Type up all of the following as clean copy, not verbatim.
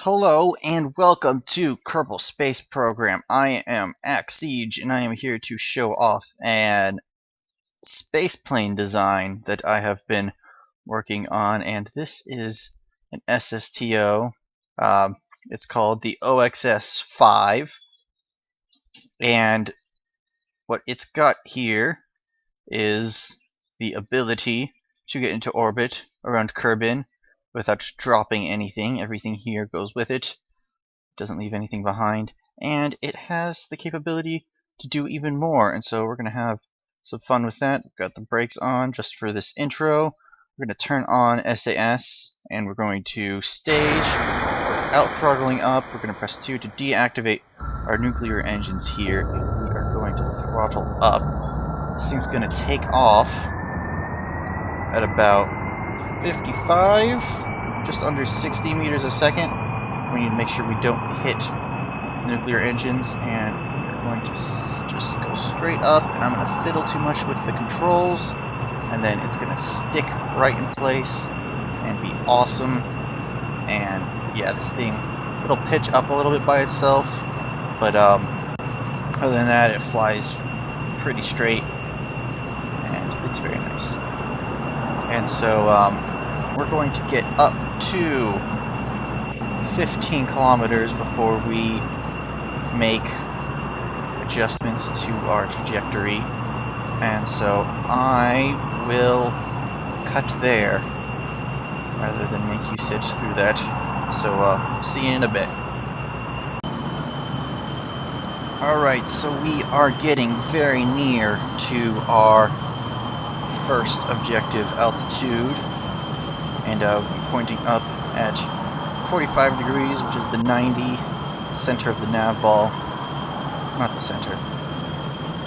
Hello and welcome to Kerbal Space Program. I am Siege and I am here to show off an spaceplane design that I have been working on, and this is an SSTO. It's called the OXS 5, and what it's got here is the ability to get into orbit around Kerbin without dropping anything. Everything here goes with it. Doesn't leave anything behind, and it has the capability to do even more, and so we're going to have some fun with that. We've got the brakes on just for this intro. We're going to turn on SAS, and we're going to stage without throttling up. We're going to press 2 to deactivate our nuclear engines here, and we are going to throttle up. This thing's going to take off at about 55, just under 60 meters a second. We need to make sure we don't hit nuclear engines, and we're going to just go straight up, and I'm going to fiddle too much with the controls, and then it's going to stick right in place and be awesome. And yeah, this thing, it'll pitch up a little bit by itself, but other than that, it flies pretty straight, and it's very nice. And so we're going to get up to 15 kilometers before we make adjustments to our trajectory, and so I will cut there rather than make you sit through that. So see you in a bit. Alright, so we are getting very near to our first objective altitude, and we're pointing up at 45 degrees, which is the 90 center of the nav ball. Not the center.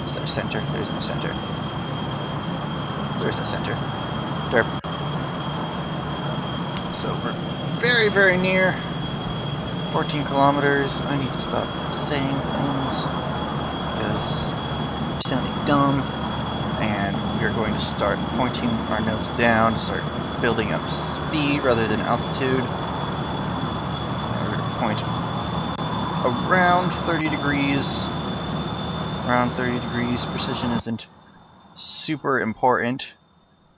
Is there a center? There's no center. There's a center. Derp. So we're very, very near 14 kilometers. I need to stop saying things because I'm sounding dumb. And we are going to start pointing our nose down to start building up speed rather than altitude. Point around 30 degrees. Around 30 degrees. Precision isn't super important.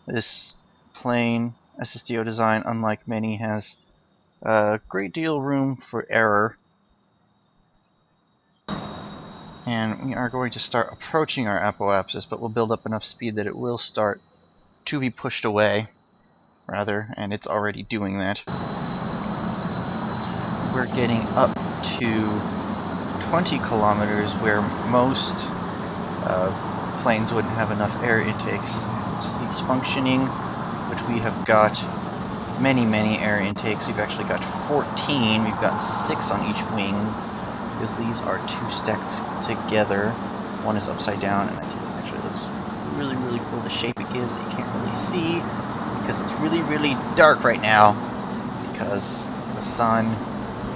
This plane, SSTO design, unlike many, has a great deal of room for error. And we are going to start approaching our apoapsis, but we'll build up enough speed that it will start to be pushed away, rather, and it's already doing that. We're getting up to 20 kilometers, where most planes wouldn't have enough air intakes. It's functioning, but we have got many, many air intakes. We've actually got 14. We've got 6 on each wing, because these are 2 stacked together. One is upside down, and that actually looks really, really cool. The shape it gives, you can't really see, because it's really, really dark right now, because the sun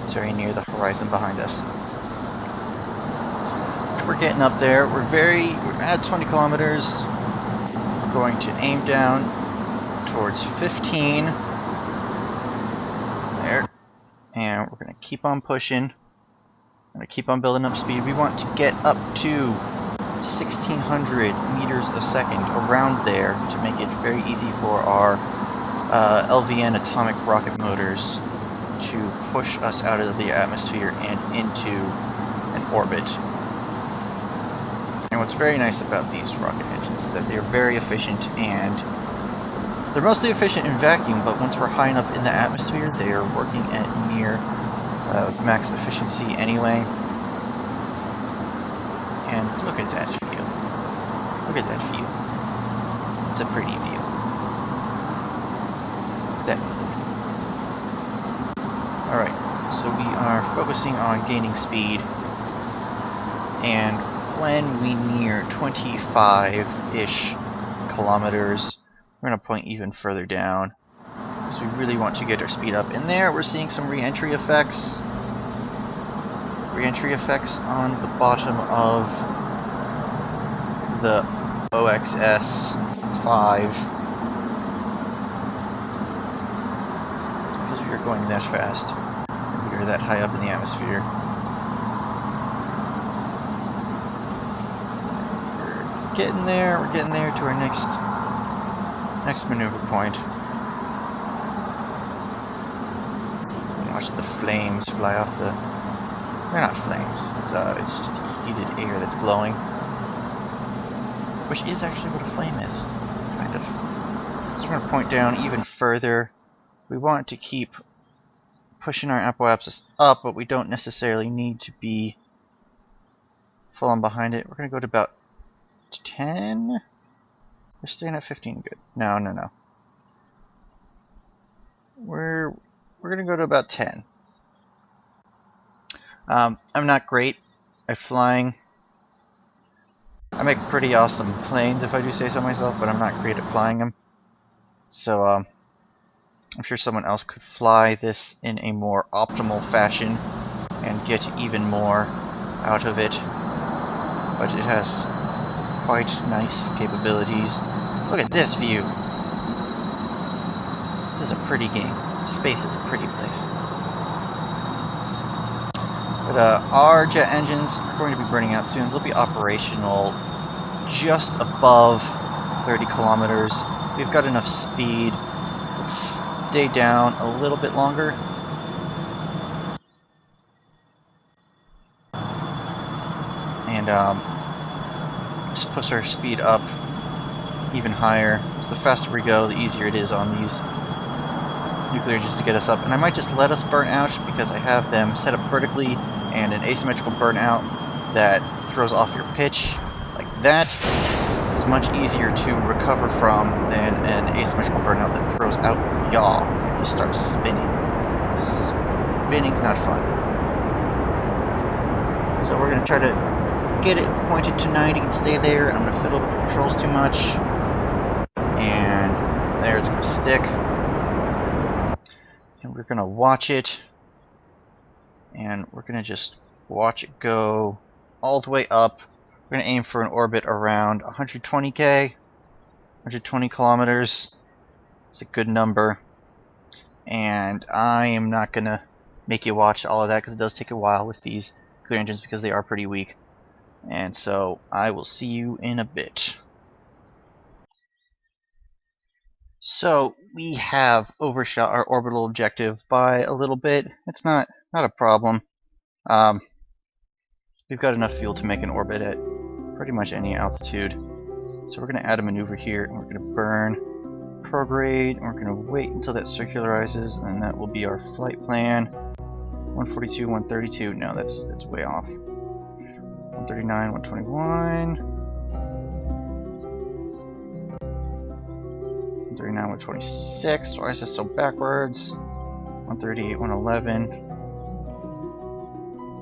is very near the horizon behind us. We're getting up there. We're at 20 kilometers. We're going to aim down towards 15. There. And we're going to keep on pushing. We're going to keep on building up speed. We want to get up to 1600 meters a second, around there, to make it very easy for our LVN atomic rocket motors to push us out of the atmosphere and into an orbit. And what's very nice about these rocket engines is that they're very efficient, and they're mostly efficient in vacuum, but once we're high enough in the atmosphere, they are working at near max efficiency anyway. And look at that view. Look at that view. It's a pretty view. That mood. Alright, so we are focusing on gaining speed, and when we near 25-ish kilometers, we're going to point even further down, because we really want to get our speed up. In there, we're seeing some re-entry effects. Re-entry effects on the bottom of the OXS 5, because we are going that fast. We are that high up in the atmosphere. We're getting there. We're getting there to our next maneuver point. Watch the flames fly off the... They're not flames. It's just heated air that's glowing. Which is actually what a flame is, kind of. So we're going to point down even further. We want to keep pushing our apoapsis up, but we don't necessarily need to be full on behind it. We're going to go to about 10? We're staying at 15. Good. No. We're going to go to about 10. I'm not great at flying. I make pretty awesome planes, if I do say so myself, but I'm not great at flying them. So, I'm sure someone else could fly this in a more optimal fashion and get even more out of it. But it has quite nice capabilities. Look at this view! This is a pretty game. Space is a pretty place. But our jet engines are going to be burning out soon. They'll be operational just above 30 kilometers. We've got enough speed. Let's stay down a little bit longer. And just push our speed up even higher. So the faster we go, the easier it is on these nuclear engines to get us up. And I might just let us burn out because I have them set up vertically and an asymmetrical burnout that throws off your pitch like that is much easier to recover from than an asymmetrical burnout that throws out yaw and just starts spinning. Spinning's not fun. So we're going to try to get it pointed to 90 and stay there. I'm going to fiddle with the controls too much. And there, it's going to stick. And we're going to watch it. And we're going to just watch it go all the way up. We're going to aim for an orbit around 120k, 120 kilometers. It's a good number. And I am not going to make you watch all of that because it does take a while with these nuclear engines because they are pretty weak. And so I will see you in a bit. So we have overshot our orbital objective by a little bit. It's not a problem. We've got enough fuel to make an orbit at pretty much any altitude. So we're going to add a maneuver here, and we're going to burn prograde, and we're going to wait until that circularizes, and that will be our flight plan. 142, 132. No, that's way off. 139, 121. 139, 126. Why is this so backwards? 138, 111.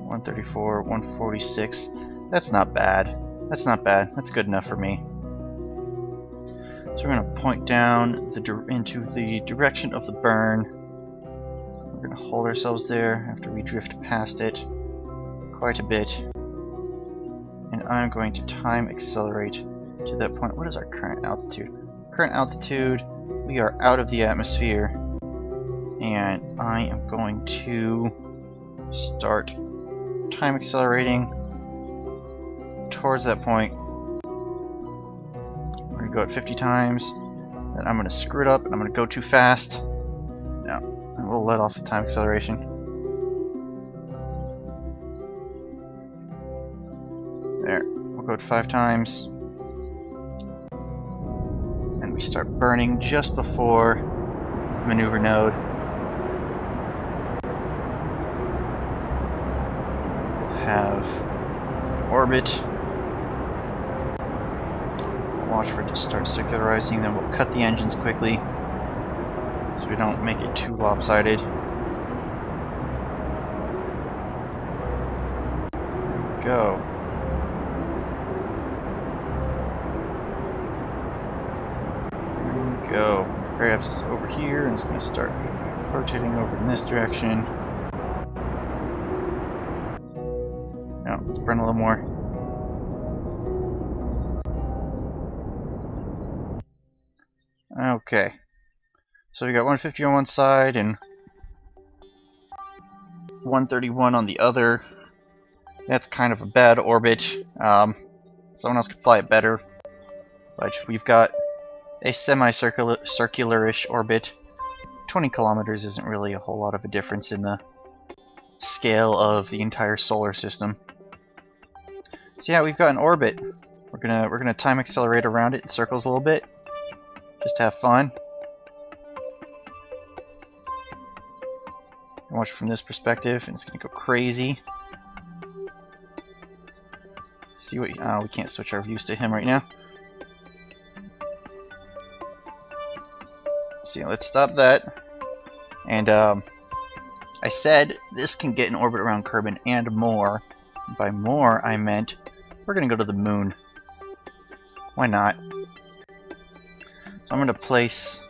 134, 146. That's not bad. That's not bad. That's good enough for me. So we're going to point down into the direction of the burn. We're going to hold ourselves there after we drift past it quite a bit. And I'm going to time accelerate to that point. What is our current altitude? Current altitude, we are out of the atmosphere. And I am going to start time accelerating towards that point. We're going to go at 50 times. Then I'm going to screw it up and I'm going to go too fast. No, and we'll let off the time acceleration. There, we'll go at 5 times. And we start burning just before maneuver node. Have orbit. Watch for it to start circularizing, then we'll cut the engines quickly so we don't make it too lopsided. There we go. There we go. Perhaps it's over here and it's going to start rotating over in this direction. No, let's burn a little more. Okay. So we got 150 on one side and 131 on the other. That's kind of a bad orbit. Someone else could fly it better. But we've got a semi-circular-ish orbit. 20 kilometers isn't really a whole lot of a difference in the scale of the entire solar system. So yeah, we've got an orbit. We're gonna time accelerate around it in circles a little bit, just to have fun. Watch it from this perspective, and it's gonna go crazy. Let's see what we can't switch our views to him right now. So yeah, let's stop that. And I said this can get in orbit around Kerbin and more. By more, I meant we're gonna go to the moon. Why not? So I'm gonna place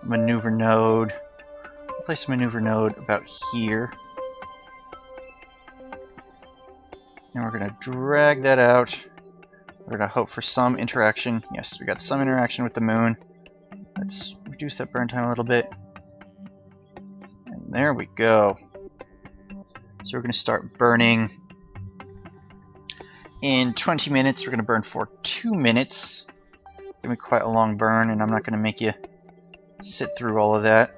a maneuver node. Place a maneuver node about here. And we're gonna drag that out. We're gonna hope for some interaction. Yes, we got some interaction with the moon. Let's reduce that burn time a little bit. And there we go. So we're gonna start burning. In 20 minutes, we're gonna burn for 2 minutes. Gonna be quite a long burn, and I'm not gonna make you sit through all of that.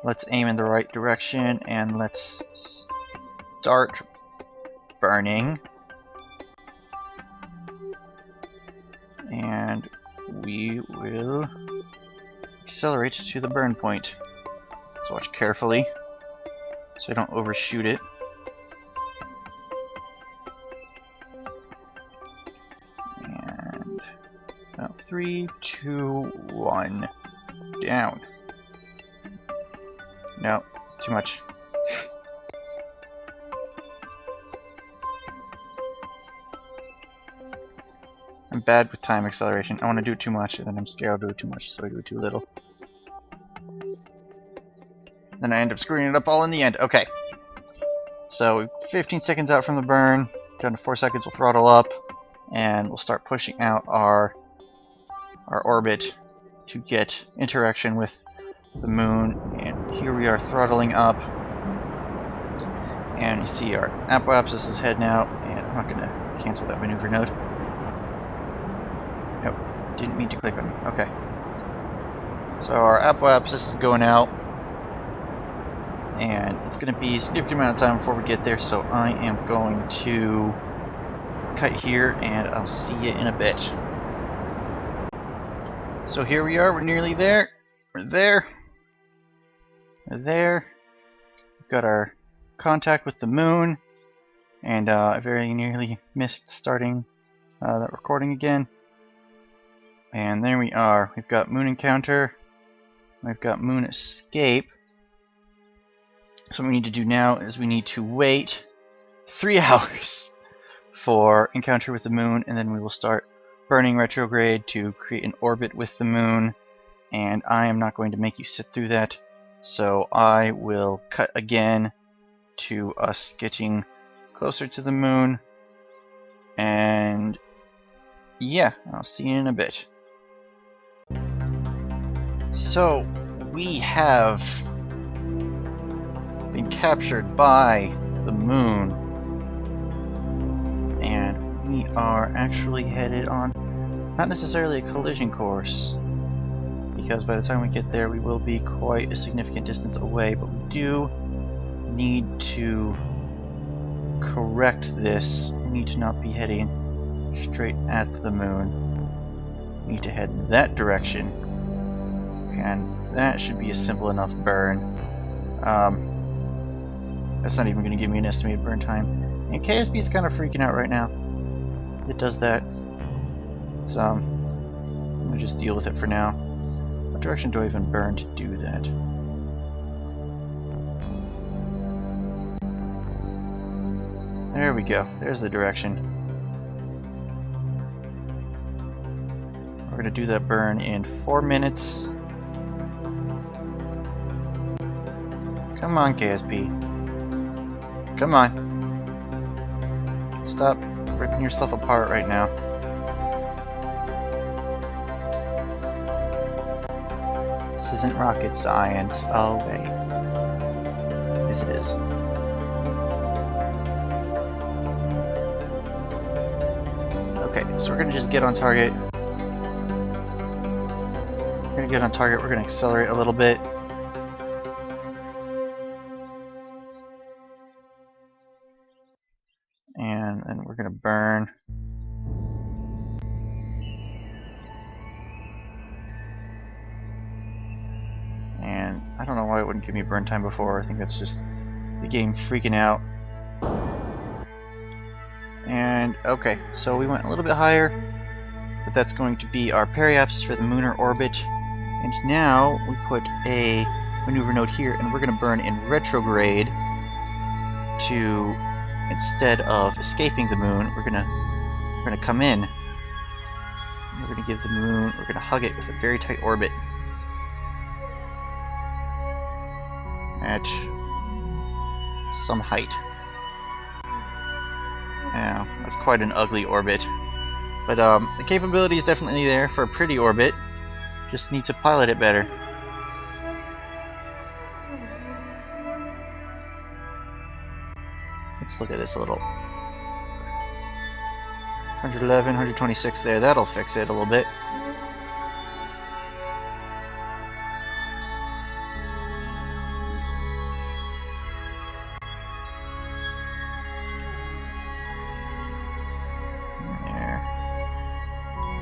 Let's aim in the right direction, and let's start burning. And we will accelerate to the burn point. Let's watch carefully so I don't overshoot it. And about 3, 2, 1, down. No, too much. I'm bad with time acceleration. I want to do it too much, and then I'm scared I'll do it too much, so I do it too little. Then I end up screwing it up all in the end. Okay. So, 15 seconds out from the burn. Down to 4 seconds, we'll throttle up. And we'll start pushing out our orbit to get interaction with the moon. And here we are throttling up. And you see our apoapsis is heading out. And I'm not going to cancel that maneuver node. Nope. Didn't mean to click on it. Okay. So our apoapsis is going out. And it's going to be a significant amount of time before we get there, so I am going to cut here, and I'll see you in a bit. So here we are, we're nearly there. We're there. We're there. We've got our contact with the moon, and I very nearly missed starting that recording again. And there we are. We've got moon encounter. We've got moon escape. So what we need to do now is we need to wait 3 hours for encounter with the moon, and then we will start burning retrograde to create an orbit with the moon. And I am not going to make you sit through that, so I will cut again to us getting closer to the moon. And yeah, I'll see you in a bit. So we have been captured by the moon, and we are actually headed on not necessarily a collision course, because by the time we get there we will be quite a significant distance away, but we do need to correct this. We need to not be heading straight at the moon. We need to head that direction, and that should be a simple enough burn. That's not even going to give me an estimated burn time. And KSP is kind of freaking out right now. It does that. So, I'm going to just deal with it for now. What direction do I even burn to do that? There we go. There's the direction. We're going to do that burn in 4 minutes. Come on, KSP. Come on. Stop ripping yourself apart right now. This isn't rocket science. Oh, wait. Yes, it is. Okay, so we're gonna just get on target. We're gonna get on target. We're gonna accelerate a little bit. And then we're gonna burn. And I don't know why it wouldn't give me burn time before. I think that's just the game freaking out. And okay, so we went a little bit higher, but that's going to be our periapsis for the lunar orbit. And now we put a maneuver node here, and we're going to burn in retrograde to, instead of escaping the moon, we're gonna come in. We're gonna give the moon, we're gonna hug it with a very tight orbit at some height. Yeah, that's quite an ugly orbit. But the capability is definitely there for a pretty orbit. Just need to pilot it better. Let's look at this a little. 111, 126 there. That'll fix it a little bit.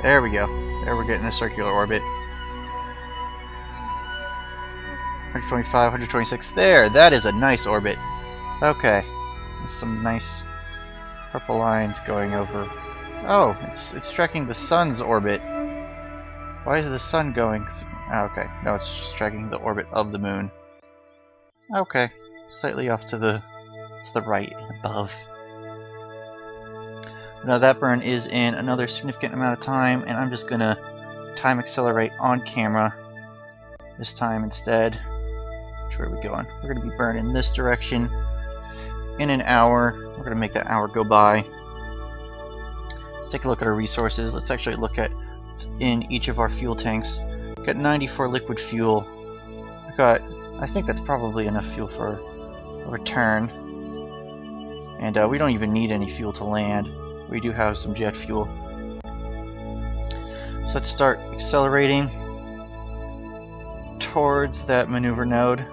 There we go. There we're getting a circular orbit. 125, 126. There! That is a nice orbit. Okay. There's some nice purple lines going over. Oh, it's tracking the sun's orbit. Why is the sun going through? Oh, okay. No, it's just tracking the orbit of the moon. Okay. Slightly off to the right and above. Now that burn is in another significant amount of time, and I'm just gonna time accelerate on camera this time instead. Where are we going? We're gonna be burning this direction in an hour. We're gonna make that hour go by. Let's take a look at our resources. Let's actually look at in each of our fuel tanks. We've got 94 liquid fuel. We've got, I think that's probably enough fuel for a return. And we don't even need any fuel to land. We do have some jet fuel. So let's start accelerating towards that maneuver node.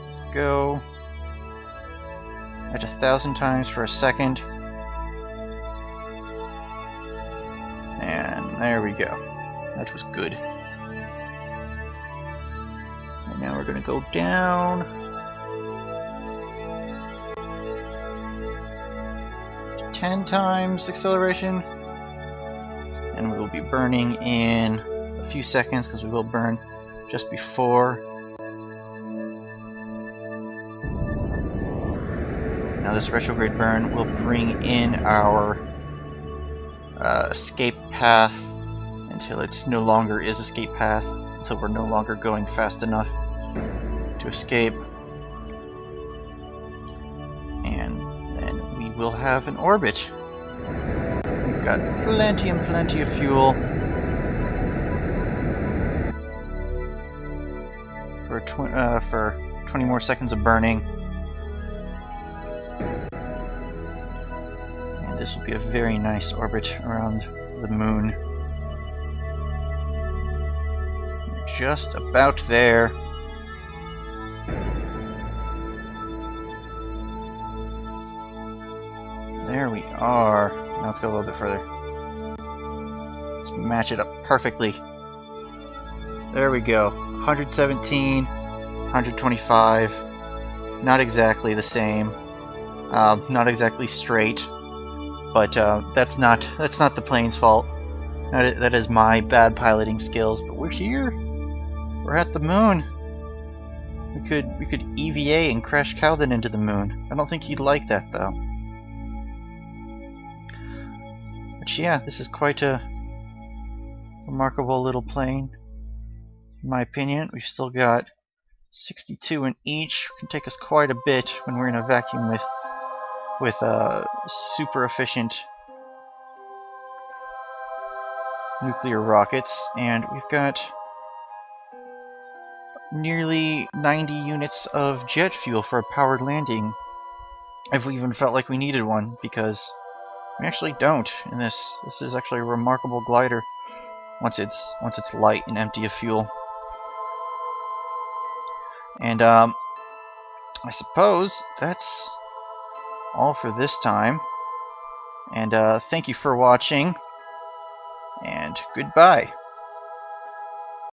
Let's go at 1,000 times for a second. And there we go. That was good. And now we're going to go down. 10 times acceleration, and we will be burning in a few seconds because we will burn just before. Now this retrograde burn will bring in our escape path until it no longer is escape path, so we're no longer going fast enough to escape. We'll have an orbit. We've got plenty and plenty of fuel for 20 more seconds of burning, and this will be a very nice orbit around the moon. We're just about there. There we are. Now let's go a little bit further. Let's match it up perfectly. There we go. 117, 125. Not exactly the same. Not exactly straight. But that's not the plane's fault. That is my bad piloting skills. But we're here. We're at the moon. We could EVA and crash Calden into the moon. I don't think he'd like that though. Yeah, this is quite a remarkable little plane, in my opinion. We've still got 62 in each. It can take us quite a bit when we're in a vacuum with super efficient nuclear rockets. And we've got nearly 90 units of jet fuel for a powered landing, if we even felt like we needed one, because we actually don't. And this is actually a remarkable glider once it's light and empty of fuel. And I suppose that's all for this time. And thank you for watching, and goodbye.